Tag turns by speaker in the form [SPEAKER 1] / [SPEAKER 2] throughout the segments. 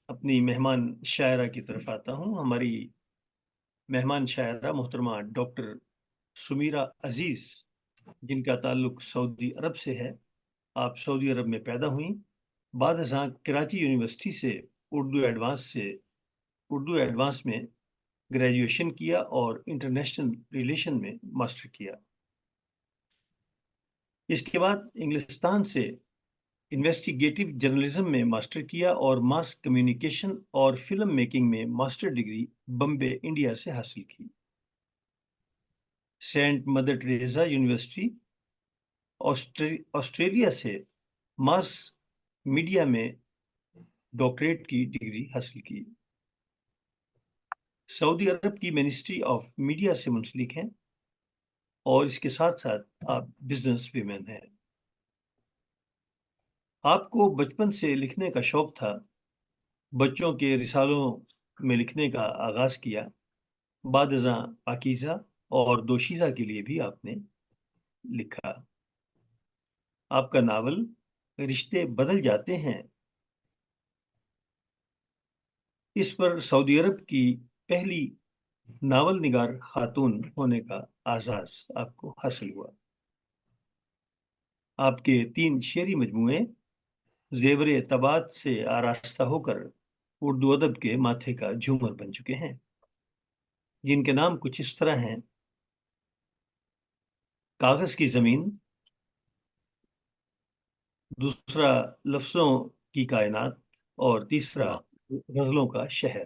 [SPEAKER 1] اپنی مہمان شاعرہ کی طرف آتا ہوں. ہماری مہمان شاعرہ محترمہ ڈاکٹر سمیرہ عزیز، جن کا تعلق سعودی عرب سے ہے. آپ سعودی عرب میں پیدا ہوئیں. بعد ازاں کراچی یونیورسٹی سے اردو ایڈوانس میں گریجویشن کیا اور انٹرنیشنل ریلیشن میں ماسٹر کیا. اس کے بعد انگلستان سے انویسٹیگیٹو جرنلزم میں ماسٹر کیا اور ماس کمیونیکیشن اور فلم میکنگ میں ماسٹر ڈگری بمبے انڈیا سے حاصل کی. Saint Mother Teresa University Australia سے ماس میڈیا میں ڈاکٹریٹ کی ڈگری حاصل کی. سعودی عرب کی منسٹری آف میڈیا سے منسلک ہیں اور اس کے ساتھ ساتھ آپ بزنس ویمن ہیں. آپ کو بچپن سے لکھنے کا شوق تھا. بچوں کے رسالوں میں لکھنے کا آغاز کیا. بعد ازاں پاکیزہ اور دوشیزہ کے لیے بھی آپ نے لکھا. آپ کا ناول رشتے بدل جاتے ہیں، اس پر سعودی عرب کی پہلی ناول نگار خاتون ہونے کا اعزاز آپ کو حاصل ہوا. آپ کے 3 شعری مجموعے زیور طباعت سے آراستہ ہو کر اردو ادب کے ماتھے کا جھومر بن چکے ہیں، جن کے نام کچھ اس طرح ہیں: کاغذ کی زمین، دوسرا لفظوں کی کائنات، اور تیسرا
[SPEAKER 2] واہ
[SPEAKER 1] غزلوں کا شہر.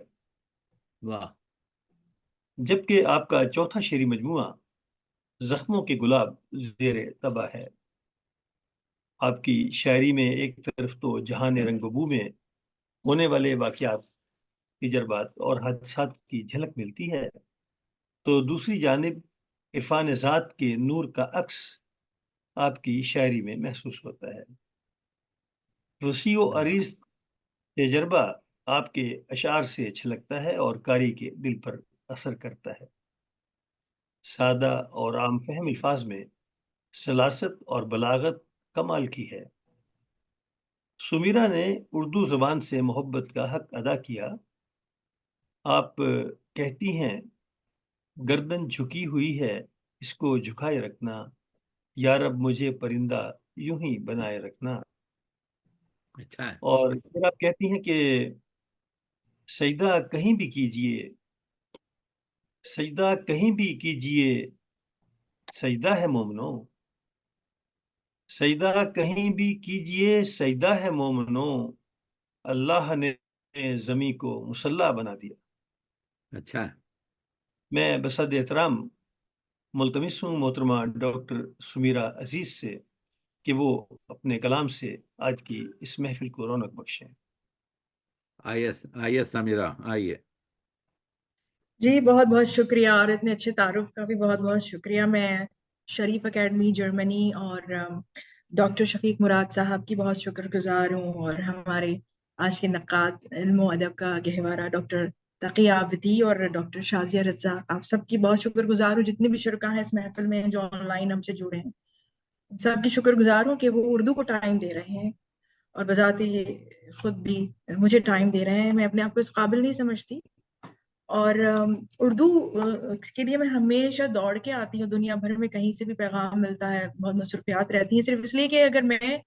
[SPEAKER 2] واہ.
[SPEAKER 1] جبکہ آپ کا چوتھا شعری مجموعہ زخموں کے گلاب زیر طبع ہے. آپ کی شاعری میں ایک طرف تو جہان رنگ و بو میں ہونے والے واقعات، تجربات اور حادثات کی جھلک ملتی ہے، تو دوسری جانب عرفان ذات کے نور کا عکس آپ کی شاعری میں محسوس ہوتا ہے. وسیع و عریض تجربہ آپ کے اشعار سے چھلکتا ہے اور قاری کے دل پر اثر کرتا ہے. سادہ اور عام فہم الفاظ میں سلاست اور بلاغت کمال کی ہے. سمیرہ نے اردو زبان سے محبت کا حق ادا کیا. آپ کہتی ہیں: گردن جھکی ہوئی ہے، اس کو جھکائے رکھنا، یا رب مجھے پرندہ یوں ہی بنائے رکھنا.
[SPEAKER 2] اچھا ہے.
[SPEAKER 1] اور پھر آپ کہتی ہیں کہ سجدہ کہیں بھی کیجئے، سجدہ کہیں بھی کیجئے، سجدہ ہے مومنو، سجدہ کہیں بھی کیجئے، سجدہ ہے مومنو، اللہ نے زمین کو مسلح بنا دیا.
[SPEAKER 2] اچھا ہے.
[SPEAKER 1] میں بصد احترام ملتمس ہوں محترمہ ڈاکٹر سمیرہ عزیز سے کہ وہ اپنے کلام سے آج کی اس محفل کو رونق بخشیں.
[SPEAKER 2] آئیے سمیرہ، آئیے.
[SPEAKER 3] جی بہت بہت شکریہ، اور اتنے اچھے تعارف کا بھی بہت بہت شکریہ. میں شریف اکیڈمی جرمنی اور ڈاکٹر شفیق مراد صاحب کی بہت شکر گزار ہوں، اور ہمارے آج کے نقاد علم و ادب کا گہوارہ ڈاکٹر تقی عابدی اور ڈاکٹر شازیہ رضا، آپ سب کی بہت شکر گزار ہوں. جتنے بھی شرکاء ہیں اس محفل میں جو آن لائن ہم سے جڑے ہیں، سب کی شکر گزار ہوں کہ وہ اردو کو ٹائم دے رہے ہیں، اور بذات یہ خود بھی مجھے ٹائم دے رہے ہیں. میں اپنے آپ کو اس قابل نہیں سمجھتی، اور اردو کے لیے میں ہمیشہ دوڑ کے آتی ہوں. دنیا بھر میں کہیں سے بھی پیغام ملتا ہے، بہت مصروفیات رہتی ہیں، صرف اس لیے کہ اگر میں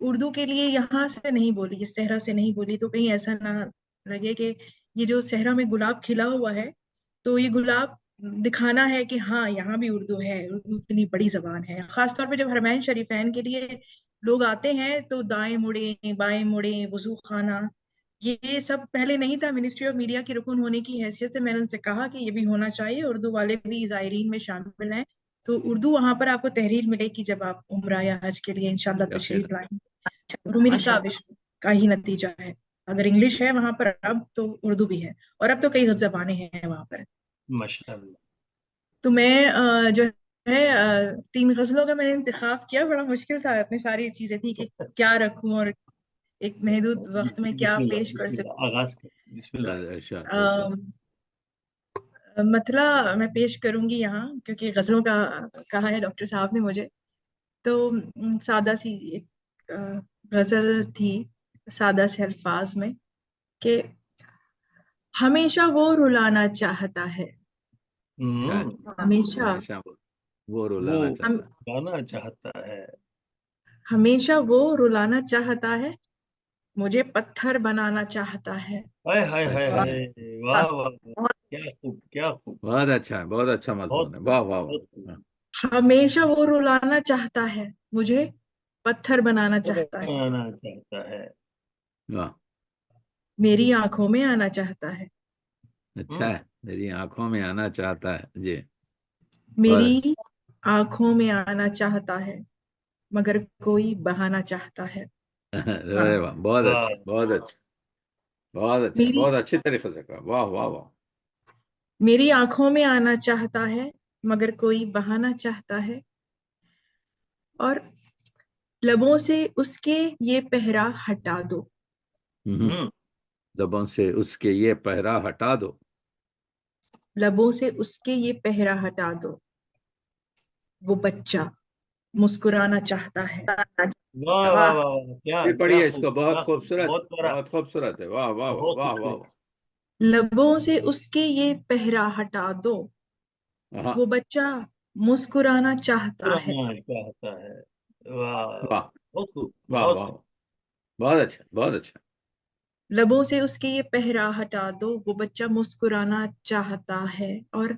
[SPEAKER 3] اردو کے لیے یہاں سے نہیں بولی، اس صحرا سے نہیں بولی، تو کہیں ایسا نہ لگے کہ یہ جو صحرا میں گلاب کھلا ہوا ہے، تو یہ گلاب دکھانا ہے کہ ہاں یہاں بھی اردو ہے، اردو اتنی بڑی زبان ہے. خاص طور پہ جب حرمین شریفین کے لیے لوگ آتے ہیں تو دائیں مڑیں بائیں مڑیں وضو خانہ، یہ سب پہلے نہیں تھا. منسٹری آف میڈیا کی رکن ہونے کی حیثیت سے میں نے ان سے کہا کہ یہ بھی ہونا چاہیے، اردو والے بھی زائرین میں شامل ہیں. تو اردو وہاں پر آپ کو تحریر ملے گی جب آپ عمرہ یا حج کے لیے انشاءاللہ تشریف لائیں. اردو میری کاوش کا ہی نتیجہ ہے. اگر انگلش ہے وہاں پر اب تو اردو بھی ہے، اور اب تو کئی زبانیں ہیں وہاں پر.
[SPEAKER 1] ماشاءاللہ.
[SPEAKER 3] تو میں جو ہے 3 غزلوں کا میں نے انتخاب کیا. بڑا مشکل تھا، اتنی ساری چیزیں تھی کہ کیا رکھوں اور ایک محدود وقت میں کیا
[SPEAKER 1] بسم اللہ،
[SPEAKER 3] پیش کر
[SPEAKER 1] بسم اللہ،
[SPEAKER 3] سکوں.
[SPEAKER 1] آغاز کریں. بسم اللہ.
[SPEAKER 2] ارشاد.
[SPEAKER 3] مطلع میں پیش کروں گی یہاں، کیونکہ غزلوں کا کہا ہے ڈاکٹر صاحب نے مجھے. تو سادہ سی ایک غزل تھی، سادہ سے الفاظ میں، کہ ہمیشہ وہ رلانا چاہتا ہے.
[SPEAKER 2] اچھا،
[SPEAKER 3] ہمیشہ
[SPEAKER 2] ہمیشہ وہ
[SPEAKER 1] وہ
[SPEAKER 2] رلانا
[SPEAKER 3] ہم
[SPEAKER 2] چاہتا
[SPEAKER 1] گانا چاہتا ہے.
[SPEAKER 3] ہمیشہ وہ رلانا چاہتا ہے، مجھے پتھر بنانا چاہتا ہے.
[SPEAKER 1] ہائے ہائے
[SPEAKER 2] ہے.
[SPEAKER 1] ہائے
[SPEAKER 2] اچھا،
[SPEAKER 1] ہائے، واہ واہ واہ، کیا خوب کیا خوب،
[SPEAKER 2] بہت اچھا، بہت اچھا
[SPEAKER 1] بہت
[SPEAKER 2] مضمون ہے،
[SPEAKER 1] خوب
[SPEAKER 2] واہ واہ
[SPEAKER 1] بہت خوب.
[SPEAKER 2] واہ.
[SPEAKER 3] ہمیشہ وہ رلانا چاہتا ہے، مجھے پتھر بنانا
[SPEAKER 1] وہ
[SPEAKER 3] چاہتا ہے.
[SPEAKER 1] بنانا چاہتا ہے.
[SPEAKER 2] واہ،
[SPEAKER 3] میری آنکھوں میں آنا چاہتا ہے.
[SPEAKER 2] اچھا ہے، میری آنکھوں میں آنا چاہتا ہے. جی، بہت
[SPEAKER 3] میری آنکھوں میں آنا چاہتا ہے مگر کوئی بہانا چاہتا ہے.
[SPEAKER 2] ارے واہ، بہت
[SPEAKER 1] واہ،
[SPEAKER 2] اچھا، بہت اچھا، بہت اچھا،
[SPEAKER 3] میری
[SPEAKER 2] بہت اچھی طریقے سے کہا. واہ واہ واہ.
[SPEAKER 3] میری آنکھوں میں آنا چاہتا ہے مگر کوئی بہانا چاہتا ہے، اور لبوں سے اس کے یہ پہرا ہٹا دو.
[SPEAKER 1] ہوں،
[SPEAKER 2] لبوں سے اس کے یہ پہرا ہٹا دو.
[SPEAKER 3] لبوں سے اس کے یہ پہرا ہٹا دو. وہ بچہ مسکرانا چاہتا ہے.
[SPEAKER 1] واہ واہ واہ واہ، کیا
[SPEAKER 2] یہ
[SPEAKER 1] کیا
[SPEAKER 2] پڑھیے اس
[SPEAKER 1] خوب
[SPEAKER 2] کو، بہت
[SPEAKER 1] کیا خوب،
[SPEAKER 2] خوبصورت،
[SPEAKER 1] بہت پیارا،
[SPEAKER 2] بہت خوبصورت ہے. واہ واہ واہ
[SPEAKER 1] بہت
[SPEAKER 2] واہ واہ
[SPEAKER 1] خوبصورت.
[SPEAKER 2] واہ.
[SPEAKER 3] لبوں سے اس کے یہ پہرا ہٹا دو.
[SPEAKER 2] ہاں،
[SPEAKER 3] وہ بچہ مسکرانا چاہتا ہے.
[SPEAKER 1] پرانا چاہتا ہے. واہ،
[SPEAKER 2] واہ
[SPEAKER 1] بہت خوب
[SPEAKER 2] واہ
[SPEAKER 1] بہت
[SPEAKER 2] واہ،
[SPEAKER 1] خوب.
[SPEAKER 2] بہت اچھا، بہت اچھا.
[SPEAKER 3] لبوں سے اس کے یہ پہرا ہٹا دو. وہ بچہ مسکرانا چاہتا ہے، اور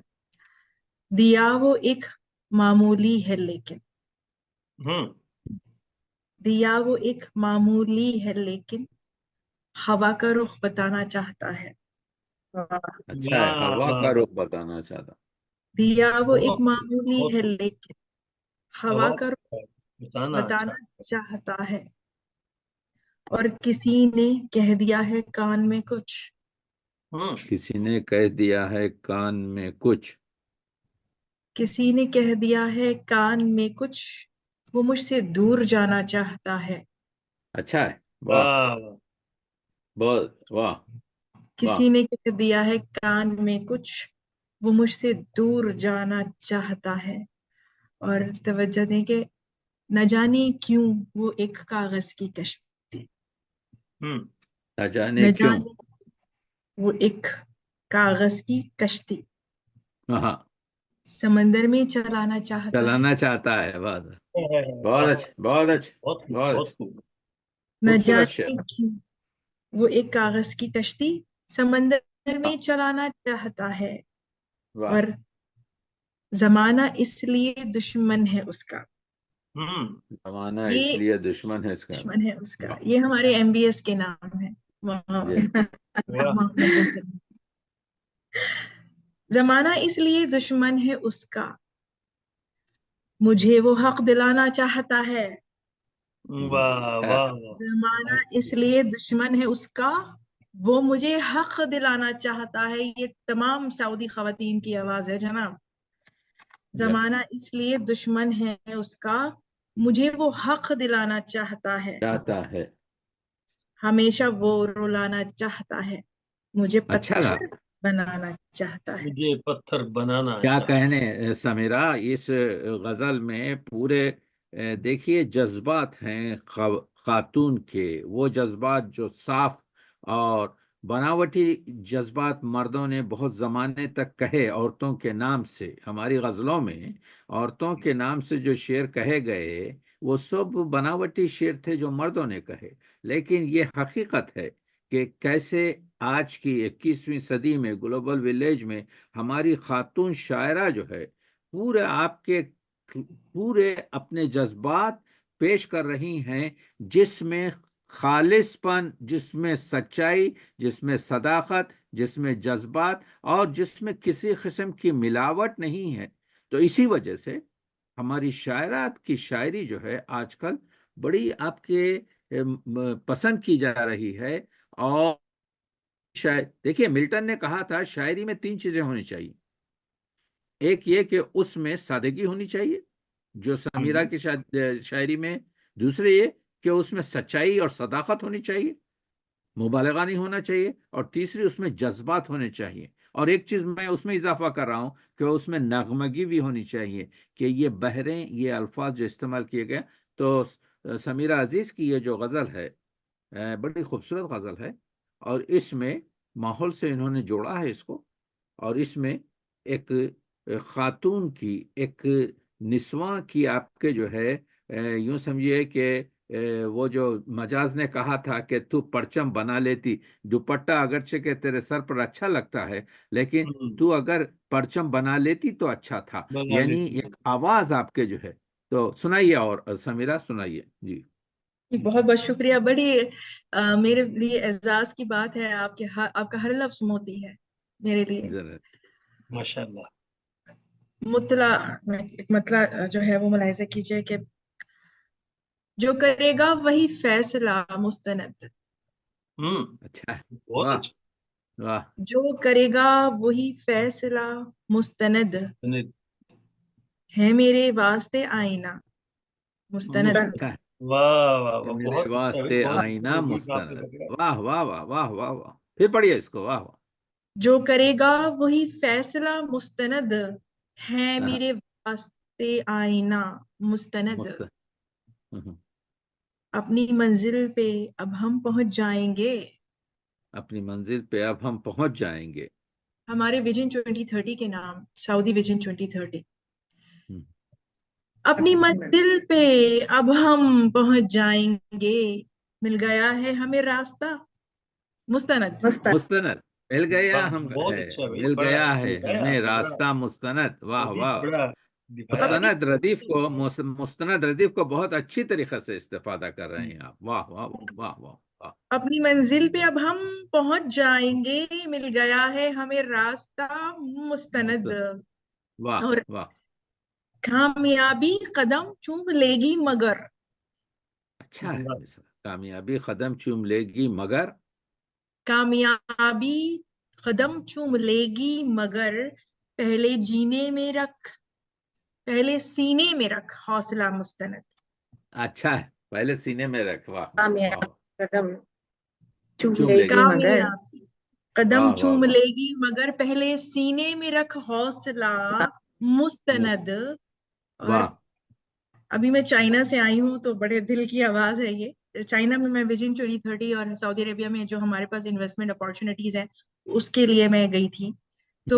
[SPEAKER 3] دیا وہ ایک معمولی ہے لیکن.
[SPEAKER 1] ہوں،
[SPEAKER 3] دیا وہ ایک معمولی ہے لیکن ہوا کا رخ بتانا چاہتا ہے.
[SPEAKER 2] اچھا ہے،
[SPEAKER 1] واہ
[SPEAKER 2] ہوا
[SPEAKER 1] واہ
[SPEAKER 2] کا
[SPEAKER 1] واہ،
[SPEAKER 2] رخ بتانا چاہتا.
[SPEAKER 3] دیا وہ ایک
[SPEAKER 1] بہت خوب
[SPEAKER 3] معمولی
[SPEAKER 1] بہت
[SPEAKER 3] ہے
[SPEAKER 1] خوب.
[SPEAKER 3] لیکن ہوا
[SPEAKER 1] ہوا
[SPEAKER 3] کا رخ
[SPEAKER 1] کا بتانا
[SPEAKER 3] بتانا
[SPEAKER 1] چاہتا.
[SPEAKER 3] چاہتا ہے. اور کسی نے کہہ دیا ہے کان میں کچھ.
[SPEAKER 1] ہوں،
[SPEAKER 2] کسی نے کہہ دیا ہے کان میں کچھ.
[SPEAKER 3] کسی نے کہہ دیا ہے کان میں کچھ، وہ مجھ سے دور جانا چاہتا ہے.
[SPEAKER 2] اچھا ہے، واہ،
[SPEAKER 1] واہ واہ،
[SPEAKER 2] بہت واہ واہ.
[SPEAKER 3] کسی نے کہہ دیا ہے کان میں کچھ، وہ مجھ سے دور جانا چاہتا ہے. اور توجہ دیں کہ نہ جانے کیوں وہ ایک کاغذ کی کشتی.
[SPEAKER 1] ہوں،
[SPEAKER 2] نہ جانے
[SPEAKER 3] نہ
[SPEAKER 2] کیوں.
[SPEAKER 3] جانے وہ ایک کاغذ کی کشتی
[SPEAKER 2] ہاں،
[SPEAKER 3] سمندر میں چلانا چاہتا ہے.
[SPEAKER 2] چلانا چاہتا ہے. بہت بہت
[SPEAKER 1] واہ
[SPEAKER 2] اچھا،
[SPEAKER 1] واہ،
[SPEAKER 2] بہت اچھا،
[SPEAKER 1] بہت خوب
[SPEAKER 2] بہت
[SPEAKER 1] بہت
[SPEAKER 2] اچھا.
[SPEAKER 1] خوب.
[SPEAKER 3] نہ
[SPEAKER 2] خوبصورت شعر.
[SPEAKER 3] جانے کیوں وہ ایک کاغذ کی کشتی سمندر میں چلانا چاہتا ہے،
[SPEAKER 2] واہ،
[SPEAKER 3] اور زمانہ اس لیے دشمن ہے اس کا.
[SPEAKER 1] ہوں،
[SPEAKER 2] زمانہ اس
[SPEAKER 3] یہ
[SPEAKER 2] لیے دشمن ہے اس کا.
[SPEAKER 3] دشمن ہے اس کا.
[SPEAKER 2] واہ،
[SPEAKER 3] یہ ہمارے ایم بی ایس کے نام ہے.
[SPEAKER 2] جی.
[SPEAKER 1] واہ،
[SPEAKER 3] محمد نصر. زمانہ اس لیے دشمن ہے اس کا، مجھے وہ حق دلانا چاہتا ہے.
[SPEAKER 1] واہ
[SPEAKER 2] اچھا،
[SPEAKER 1] واہ واہ،
[SPEAKER 3] زمانہ
[SPEAKER 1] بہت
[SPEAKER 3] اس
[SPEAKER 1] خوب.
[SPEAKER 3] لیے دشمن ہے اس کا، وہ مجھے حق دلانا چاہتا ہے. یہ تمام سعودی خواتین کی آواز ہے جناب.
[SPEAKER 2] جی.
[SPEAKER 3] زمانہ اس لیے دشمن ہے اس کا، مجھے وہ حق دلانا چاہتا ہے.
[SPEAKER 2] چاہتا ہے.
[SPEAKER 3] ہمیشہ وہ رلانا چاہتا ہے، مجھے
[SPEAKER 2] اچھا
[SPEAKER 3] پتھر
[SPEAKER 2] لگا.
[SPEAKER 3] بنانا چاہتا ہے.
[SPEAKER 1] مجھے پتھر بنانا
[SPEAKER 2] کیا
[SPEAKER 1] چاہتا.
[SPEAKER 2] کہنے سمیرہ، اس غزل میں پورے دیکھیے جذبات ہیں خاتون کے، وہ جذبات جو صاف اور بناوٹی جذبات مردوں نے بہت زمانے تک کہے عورتوں کے نام سے. ہماری غزلوں میں عورتوں کے نام سے جو شعر کہے گئے وہ سب بناوٹی شعر تھے جو مردوں نے کہے. لیکن یہ حقیقت ہے کہ کیسے آج کی 21ویں صدی میں گلوبل ولیج میں ہماری خاتون شاعرہ جو ہے پورے آپ کے پورے اپنے جذبات پیش کر رہی ہیں، جس میں خالص پن، جس میں سچائی، جس میں صداقت، جس میں جذبات، اور جس میں کسی قسم کی ملاوٹ نہیں ہے. تو اسی وجہ سے ہماری شاعرات کی شاعری جو ہے آج کل بڑی آپ کے پسند کی جا رہی ہے. اور دیکھیے ملٹن نے کہا تھا شاعری میں 3 چیزیں ہونی چاہیے. ایک یہ کہ اس میں سادگی ہونی چاہیے جو سمیرہ کی شاعری میں. دوسرے یہ کہ اس میں سچائی اور صداقت ہونی چاہیے، مبالغہ نہیں ہونا چاہیے. اور تیسری اس میں جذبات ہونے چاہیے. اور ایک چیز میں اس میں اضافہ کر رہا ہوں کہ اس میں نغمگی بھی ہونی چاہیے، کہ یہ بحریں، یہ الفاظ جو استعمال کیے گئے. تو سمیرہ عزیز کی یہ جو غزل ہے بڑی خوبصورت غزل ہے، اور اس میں ماحول سے انہوں نے جوڑا ہے اس کو، اور اس میں ایک خاتون کی، ایک نسواں کی آپ کے جو ہے یوں سمجھیے کہ وہ جو مجاز نے کہا تھا کہ تو پرچم بنا لیتی، دوپٹہ اگرچہ کہ تیرے سر پر اچھا لگتا ہے لیکن تو اگر پرچم بنا لیتی تو اچھا تھا،
[SPEAKER 1] بنا
[SPEAKER 2] یعنی
[SPEAKER 1] لیتی.
[SPEAKER 2] ایک آواز آپ کے جو ہے. تو سنائیے، اور سمیرہ سنائیے جی.
[SPEAKER 3] بہت بہت شکریہ. بڑی میرے لیے اعزاز کی بات ہے، آپ کا ہر لفظ موتی ہے میرے لیے.
[SPEAKER 2] ضرور.
[SPEAKER 1] ماشاء اللہ.
[SPEAKER 3] ایک مطلع جو ہے وہ ملاحظہ کیجئے کہ جو کرے گا وہی فیصلہ مستند.
[SPEAKER 2] اچھا.
[SPEAKER 1] بہت
[SPEAKER 2] واہ
[SPEAKER 1] اچھا.
[SPEAKER 2] واہ.
[SPEAKER 3] جو کرے گا وہی فیصلہ مستند ہے میرے واسطے آئینہ مستند.
[SPEAKER 2] اچھا.
[SPEAKER 1] واہ واہ واہ،
[SPEAKER 2] میرے
[SPEAKER 1] بہت اچھا بھائی،
[SPEAKER 2] واسطے
[SPEAKER 1] بہت
[SPEAKER 2] آئینہ
[SPEAKER 1] لطیف آپ نے
[SPEAKER 2] مستند.
[SPEAKER 1] پکڑا.
[SPEAKER 2] واہ واہ واہ واہ واہ واہ. پھر پڑھیے اس کو. واہ واہ.
[SPEAKER 3] جو کرے گا وہی فیصلہ مستند ہے
[SPEAKER 2] ہاں،
[SPEAKER 3] میرے واسطے آئینہ مستند.
[SPEAKER 2] ہوں.
[SPEAKER 3] اپنی منزل پہ اب ہم پہنچ جائیں گے.
[SPEAKER 2] اپنی منزل پہ اب ہم پہنچ جائیں گے.
[SPEAKER 3] ہمارے ویژن 2030 کے نام سعودی ویژن 2030.
[SPEAKER 2] ہوں.
[SPEAKER 3] اپنی منزل پہ اب ہم پہنچ جائیں گے. مل گیا ہے ہمیں راستہ مستند.
[SPEAKER 2] مستند. مل گیا
[SPEAKER 1] واہ،
[SPEAKER 2] ہم
[SPEAKER 1] بہت
[SPEAKER 2] ہے.
[SPEAKER 1] اچھا بھائی،
[SPEAKER 2] مل
[SPEAKER 1] بڑا
[SPEAKER 2] گیا ہے
[SPEAKER 1] دکھایا
[SPEAKER 2] ہمیں
[SPEAKER 1] آپ نے، بڑا
[SPEAKER 2] راستہ مستند. واہ
[SPEAKER 1] لطیف،
[SPEAKER 2] واہ.
[SPEAKER 1] بڑا دکھایا آپ
[SPEAKER 3] اپنی
[SPEAKER 2] مستند ردیف کو، مستند ردیف کو بہت اچھی طریقے سے استفادہ کر رہے
[SPEAKER 1] نے.
[SPEAKER 2] ہیں آپ. واہ واہ واہ واہ واہ.
[SPEAKER 3] اپنی منزل پہ اب ہم پہنچ جائیں گے. مل گیا ہے ہمیں راستہ مستند.
[SPEAKER 2] واہ
[SPEAKER 3] اور
[SPEAKER 2] واہ.
[SPEAKER 3] کامیابی قدم چوم لے گی مگر.
[SPEAKER 2] اچھا ہے. کامیابی قدم چوم لے گی مگر.
[SPEAKER 3] کامیابی قدم چوم لے گی مگر پہلے سینے میں رکھ حوصلہ مستند.
[SPEAKER 2] اچھا ہے. پہلے سینے میں رکھ. واہ واہ
[SPEAKER 3] کامیابی
[SPEAKER 2] واہ.
[SPEAKER 3] قدم چوم
[SPEAKER 2] چوم
[SPEAKER 3] لے
[SPEAKER 2] لے
[SPEAKER 3] گی
[SPEAKER 2] گی.
[SPEAKER 3] کامیابی قدم
[SPEAKER 2] واہ واہ
[SPEAKER 3] چوم
[SPEAKER 2] واہ.
[SPEAKER 3] لے گی مگر پہلے سینے میں رکھ حوصلہ مستند. اور
[SPEAKER 2] واہ.
[SPEAKER 3] ابھی میں چائنا سے آئی ہوں تو بڑے دل کی آواز ہے یہ. چائنا میں ویژن 2030 اور سعودی عربیہ میں جو ہمارے پاس انویسٹمنٹ اپارچونیٹیز ہیں اس کے لیے میں گئی تھی. تو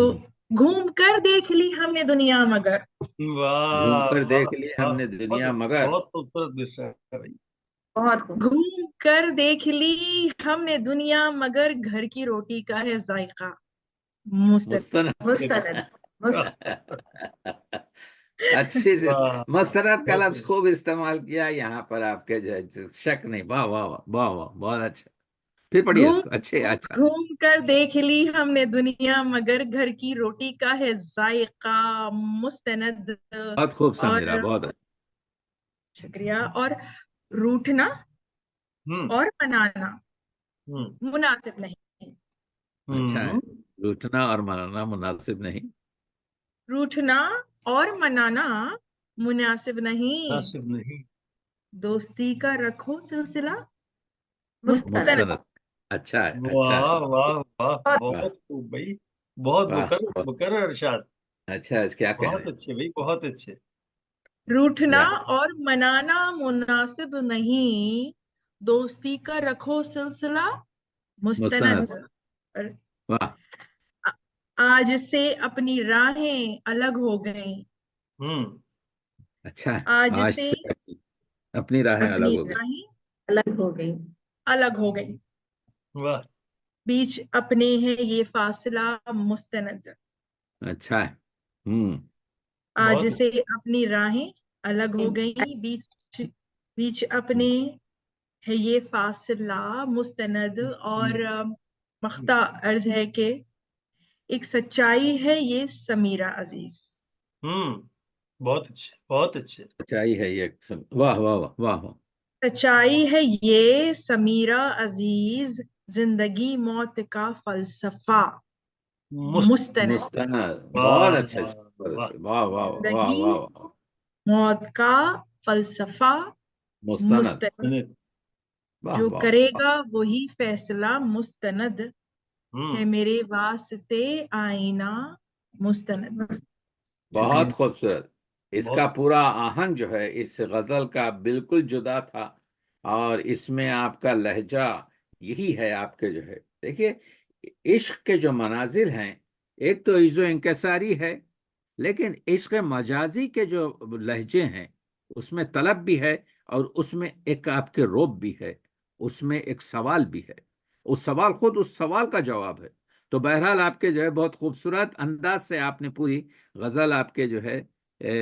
[SPEAKER 3] گھوم کر دیکھ لی ہم نے دنیا مگر.
[SPEAKER 2] گھوم
[SPEAKER 1] واہ
[SPEAKER 2] کر
[SPEAKER 1] واہ
[SPEAKER 2] دیکھ لی ہم
[SPEAKER 1] واہ،
[SPEAKER 2] نے
[SPEAKER 1] بہت
[SPEAKER 2] دنیا
[SPEAKER 1] اچھا،
[SPEAKER 2] مگر.
[SPEAKER 1] بہت خوبصورت مصرع ہے بھائی.
[SPEAKER 3] گھوم کر دیکھ لی ہم نے دنیا مگر گھر کی روٹی کا ہے ذائقہ
[SPEAKER 2] مستند.
[SPEAKER 3] مستند.
[SPEAKER 2] اچھی سے
[SPEAKER 1] واہ،
[SPEAKER 2] مستند کا
[SPEAKER 1] بہت
[SPEAKER 2] لفظ خوب استعمال کیا یہاں پر آپ کے جو ہے شک نہیں. واہ واہ واہ واہ واہ. بہت اچھا. پھر پڑھیے اس
[SPEAKER 3] گھوم
[SPEAKER 2] کو. اچھے. اچھا.
[SPEAKER 3] گھوم کر دیکھ لی ہم نے دنیا مگر گھر کی روٹی کا ہے ذائقہ مستند.
[SPEAKER 2] بہت خوب
[SPEAKER 3] اور
[SPEAKER 2] سمیرا. بہت اچھا.
[SPEAKER 3] شکریہ. اور روٹھنا
[SPEAKER 1] ہوں
[SPEAKER 3] اور منانا
[SPEAKER 1] ہوں
[SPEAKER 3] مناسب نہیں.
[SPEAKER 2] اچھا ہے.
[SPEAKER 1] ہوں.
[SPEAKER 2] لوٹنا اور منانا مناسب نہیں.
[SPEAKER 3] روٹھنا اور منانا مناسب نہیں.
[SPEAKER 1] مناسب نہیں.
[SPEAKER 3] دوستی کا رکھو سلسلہ مستند.
[SPEAKER 2] مستند. اچھا ہے. اچھا ہے.
[SPEAKER 1] واہ واہ واہ،
[SPEAKER 2] واہ
[SPEAKER 1] بہت خوب بھائی، بہت
[SPEAKER 2] واہ.
[SPEAKER 1] مکرر
[SPEAKER 2] بہت
[SPEAKER 1] مکرر ارشاد.
[SPEAKER 2] اچھا. کیا کہہ رہے
[SPEAKER 1] بہت اچھے بھائی، بہت اچھے.
[SPEAKER 3] روٹھنا
[SPEAKER 2] ہیں؟
[SPEAKER 3] اور منانا مناسب نہیں. دوستی کا رکھو سلسلہ مستند.
[SPEAKER 2] مستند. واہ.
[SPEAKER 3] آج سے اپنی راہیں الگ ہو گئیں.
[SPEAKER 1] ہوں.
[SPEAKER 2] اچھا ہے.
[SPEAKER 3] آج
[SPEAKER 2] آج
[SPEAKER 3] سے
[SPEAKER 2] سے اپنی راہیں الگ
[SPEAKER 3] اپنی
[SPEAKER 2] ہو گئی.
[SPEAKER 3] راہیں الگ ہو گئی.
[SPEAKER 1] واہ.
[SPEAKER 3] بیچ اپنے ہیں یہ فاصلہ مستند.
[SPEAKER 2] اچھا ہے. ہوں.
[SPEAKER 3] آج
[SPEAKER 1] بہت
[SPEAKER 3] سے اپنی راہیں الگ ہو گئیں. بیچ اپنے ہے یہ فاصلہ مستند. اور مختہ عرض ہے کہ ایک سچائی ہے یہ سمیرہ عزیز.
[SPEAKER 1] ہوں. بہت اچھے، بہت اچھے.
[SPEAKER 2] سچائی ہے یہ. واہ واہ واہ واہ واہ.
[SPEAKER 3] سچائی ہے یہ سمیرہ عزیز. زندگی موت کا فلسفہ مستند.
[SPEAKER 2] مستند. بہت
[SPEAKER 1] واہ
[SPEAKER 2] اچھا.
[SPEAKER 1] واہ واہ.
[SPEAKER 2] واہ واہ واہ
[SPEAKER 3] زندگی
[SPEAKER 2] واہ واہ.
[SPEAKER 3] موت کا فلسفہ
[SPEAKER 2] مستند.
[SPEAKER 3] مستند.
[SPEAKER 2] واہ
[SPEAKER 3] جو
[SPEAKER 2] واہ.
[SPEAKER 3] کرے گا وہی فیصلہ مستند
[SPEAKER 1] ہوں.
[SPEAKER 3] ہے میرے واسطے آئینہ مستند.
[SPEAKER 2] بہت
[SPEAKER 3] شکریہ.
[SPEAKER 2] خوبصورت. اس کا
[SPEAKER 1] بہت.
[SPEAKER 2] پورا آہنگ جو ہے اس غزل کا بالکل جدا تھا، اور اس میں آپ کا لہجہ یہی ہے آپ کے جو ہے. دیکھیے عشق کے جو منازل ہیں، ایک تو عز و انکساری ہے، لیکن عشق مجازی کے جو لہجے ہیں اس میں طلب بھی ہے، اور اس میں ایک آپ کے روب بھی ہے، اس میں ایک سوال بھی ہے، اس سوال خود اس سوال کا جواب ہے۔ تو بہرحال آپ کے جو ہے بہت خوبصورت انداز سے آپ نے پوری غزل آپ کے جو ہے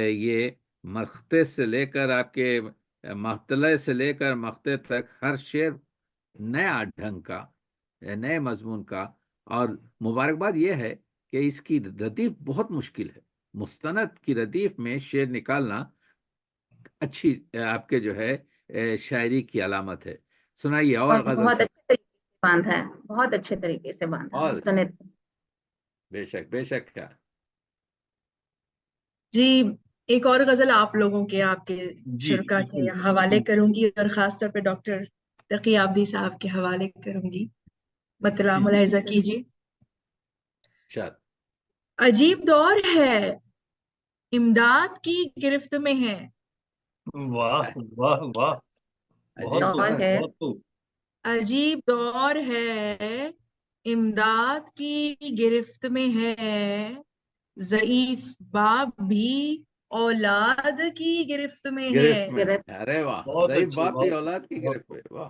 [SPEAKER 2] یہ مقطع سے لے کر آپ کے مقتلے سے لے کر مقطع تک ہر شعر نیا ڈھنگ کا، نئے مضمون کا، اور مبارکباد یہ ہے کہ اس کی ردیف بہت مشکل ہے۔ مستند کی ردیف میں شعر نکالنا اچھی آپ کے جو ہے شاعری کی علامت ہے۔ سنائیے اور
[SPEAKER 4] اور
[SPEAKER 2] غزل
[SPEAKER 4] بہت
[SPEAKER 2] سے۔
[SPEAKER 4] اچھے طریقے سے باندھا ہے، بہت اچھے طریقے سے باندھا
[SPEAKER 2] اور
[SPEAKER 4] مستند۔
[SPEAKER 2] بے شک بے شک کیا
[SPEAKER 3] جی ایک اور غزل آپ لوگوں کے، آپ کے
[SPEAKER 1] جی
[SPEAKER 3] شرکا کے
[SPEAKER 1] بالکل
[SPEAKER 3] حوالے
[SPEAKER 1] بالکل۔
[SPEAKER 3] کروں گی، اور خاص طور پہ ڈاکٹر تقی آبدی صاحب کے حوالے کروں گی، مطلع
[SPEAKER 1] جی جی
[SPEAKER 3] ملاحظہ کیجیے۔
[SPEAKER 2] چل
[SPEAKER 3] عجیب دور ہے، امداد کی گرفت میں ہے،
[SPEAKER 1] واہ
[SPEAKER 2] اچھا ہے،
[SPEAKER 1] واہ واہ، بہت
[SPEAKER 2] عجیب
[SPEAKER 1] خوب
[SPEAKER 4] دور
[SPEAKER 2] دور
[SPEAKER 4] ہے،
[SPEAKER 1] بہت خوب۔
[SPEAKER 3] عجیب دور ہے، امداد کی گرفت میں ہے، ضعیف باپ بھی اولاد کی گرفت میں ہے۔
[SPEAKER 2] گرفت میں ہے۔ ارے واہ،
[SPEAKER 1] بہت
[SPEAKER 2] ضعیف
[SPEAKER 1] اچھے،
[SPEAKER 2] باپ بھی
[SPEAKER 1] بہت
[SPEAKER 2] اولاد کی
[SPEAKER 1] بہت
[SPEAKER 2] گرفت
[SPEAKER 1] خوب۔
[SPEAKER 2] میں، واہ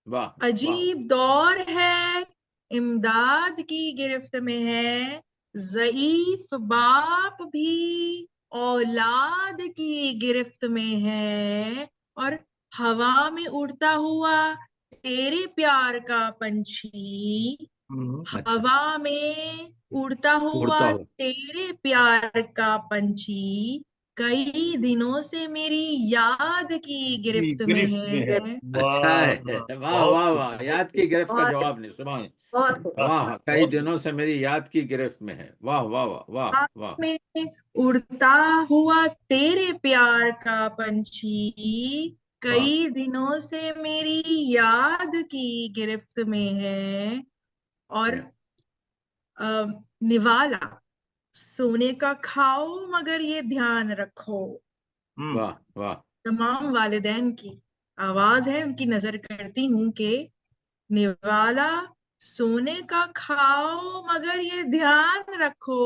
[SPEAKER 2] واہ واہ۔
[SPEAKER 3] عجیب دور ہے، امداد کی گرفت میں ہے، ضعیف باپ بھی اولاد کی گرفت میں ہے، اور ہوا میں اڑتا ہوا تیرے پیار کا پنچھی،
[SPEAKER 2] اچھا،
[SPEAKER 3] ہوا میں اڑتا ہوا
[SPEAKER 2] اڑتا ہو
[SPEAKER 3] تیرے پیار کا پنچھی، کئی دنوں سے میری یاد کی
[SPEAKER 1] کی
[SPEAKER 3] گرفت میں
[SPEAKER 1] گرفت میں ہے،
[SPEAKER 3] ہے۔
[SPEAKER 2] اچھا
[SPEAKER 1] واہ
[SPEAKER 2] ہے، واہ
[SPEAKER 1] بہت
[SPEAKER 2] واہ
[SPEAKER 1] خوب
[SPEAKER 2] واہ،
[SPEAKER 1] بہت
[SPEAKER 2] یاد
[SPEAKER 1] خوب۔
[SPEAKER 2] کی گرفت کا
[SPEAKER 4] بہت
[SPEAKER 2] جواب نہیں، سبحان
[SPEAKER 4] بہت خوب۔
[SPEAKER 1] واہ
[SPEAKER 2] واہ، کئی
[SPEAKER 1] بہت
[SPEAKER 2] دنوں سے میری یاد کی گرفت میں ہے، واہ واہ واہ واہ
[SPEAKER 3] ہوا
[SPEAKER 2] واہ۔
[SPEAKER 3] میں اڑتا ہوا تیرے پیار کا پنچھی،
[SPEAKER 2] واہ
[SPEAKER 3] کئی دنوں سے میری یاد کی گرفت میں ہے، اور نوالا سونے کا کھاؤ مگر یہ دھیان رکھو،
[SPEAKER 2] واہ واہ،
[SPEAKER 3] تمام والدین کی آواز ہے، ان کی نظر کرتی ہوں کہ نوالا سونے کا کھاؤ مگر یہ دھیان رکھو،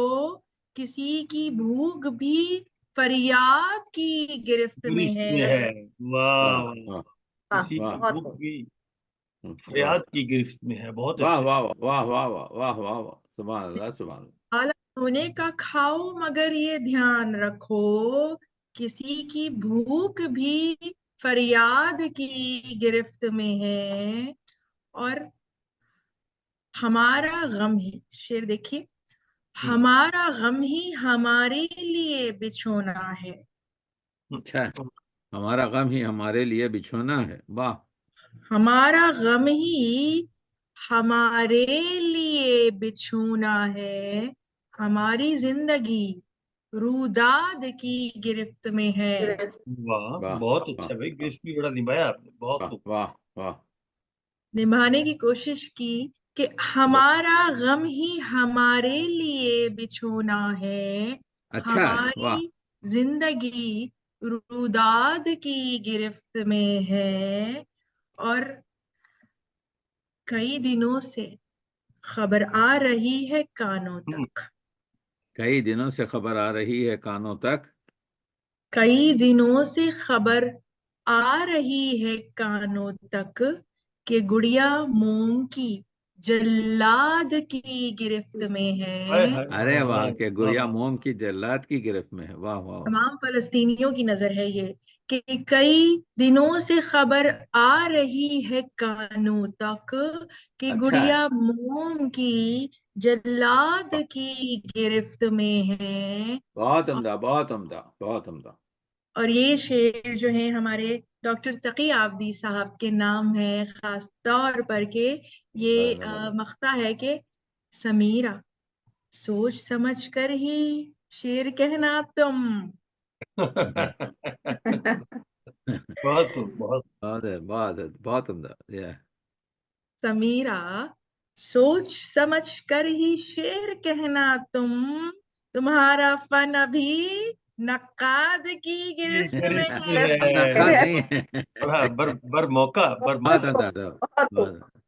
[SPEAKER 3] کسی کی بھوک بھی فریاد کی گرفت میں
[SPEAKER 1] گرفت
[SPEAKER 3] ہے۔
[SPEAKER 1] میں ہے، واہ
[SPEAKER 2] واہ
[SPEAKER 1] واہ،
[SPEAKER 2] واہ
[SPEAKER 4] واہ،
[SPEAKER 1] کسی
[SPEAKER 2] واہ
[SPEAKER 1] کی
[SPEAKER 4] بہت
[SPEAKER 1] بھوک
[SPEAKER 4] خوب۔
[SPEAKER 1] بھی
[SPEAKER 2] واہ
[SPEAKER 1] فریاد کی گرفت میں ہے، بہت
[SPEAKER 2] واہ
[SPEAKER 1] اچھے۔
[SPEAKER 2] واہ واہ واہ واہ واہ واہ واہ، سبحان اللہ سبحان اللہ۔
[SPEAKER 3] نوالا سونے کا کھاؤ مگر یہ دھیان رکھو، کسی کی بھوک بھی فریاد کی گرفت میں ہے، اور ہمارا غم ہی، شعر دیکھیے، ہمارا غم ہی ہمارے لیے بچھونا ہے،
[SPEAKER 2] اچھا ہے، ہمارا غم ہی ہمارے لیے بچھونا ہے، واہ
[SPEAKER 3] ہمارا غم ہی ہمارے لیے بچھونا ہے، ہماری زندگی روداد کی گرفت میں ہے۔
[SPEAKER 1] واہ
[SPEAKER 2] واہ
[SPEAKER 1] بہت
[SPEAKER 2] واہ
[SPEAKER 1] اچھا بھائی، گرفت بھی بڑا نبھایا آپ نے، بہت
[SPEAKER 2] واہ
[SPEAKER 1] خوب۔
[SPEAKER 2] واہ واہ۔
[SPEAKER 3] نبھانے کی کوشش کی کہ ہمارا غم ہی ہمارے لیے بچھونا ہے،
[SPEAKER 2] اچھا ہے، واہ
[SPEAKER 3] ہماری زندگی روداد کی گرفت میں ہے، اور کئی دنوں سے خبر آ رہی ہے کانوں تک،
[SPEAKER 2] کئی دنوں سے خبر آ رہی ہے کانوں تک،
[SPEAKER 3] کئی دنوں سے خبر آ رہی ہے کانوں تک، کہ گڑیا موم کی جلاد کی گرفت میں
[SPEAKER 1] ہائے
[SPEAKER 3] ہے۔
[SPEAKER 1] ہائے
[SPEAKER 2] ارے
[SPEAKER 1] ہائے
[SPEAKER 2] واہ،
[SPEAKER 1] ہائے،
[SPEAKER 2] کہ
[SPEAKER 1] واہ
[SPEAKER 2] گڑیا
[SPEAKER 1] واہ۔
[SPEAKER 2] موم کی جلاد کی گرفت میں ہے، واہ واہ واہ۔
[SPEAKER 3] تمام فلسطینیوں کی نظر ہے یہ کہ کئی دنوں سے خبر آ رہی ہے کانوں تک، کہ
[SPEAKER 2] اچھا ہے،
[SPEAKER 3] گڑیا موم کی جلاد کی گرفت میں ہے،
[SPEAKER 2] بہت عمدہ بہت عمدہ بہت عمدہ۔
[SPEAKER 3] اور یہ شعر جو ہیں ہمارے ڈاکٹر تقی آبدی صاحب کے نام ہے، خاص طور پر کہ یہ مقطع ہے کہ سمیرہ سوچ سمجھ کر ہی شعر کہنا تم،
[SPEAKER 1] بہت خوب بہت
[SPEAKER 2] بہت ہے بہت ہے بہت عمدہ، یہ
[SPEAKER 3] سمیرہ سوچ سمجھ کر ہی شعر کہنا تم، تمہارا فن ابھی نقاد کی
[SPEAKER 1] یہ
[SPEAKER 3] گرفت میں
[SPEAKER 1] گرفت میں
[SPEAKER 3] ہے۔
[SPEAKER 1] ہے،
[SPEAKER 2] نقاد نہیں ہے،
[SPEAKER 1] بڑا بر موقع بر
[SPEAKER 2] بہت
[SPEAKER 1] موقع۔
[SPEAKER 2] عمدہ
[SPEAKER 4] بہت خوب۔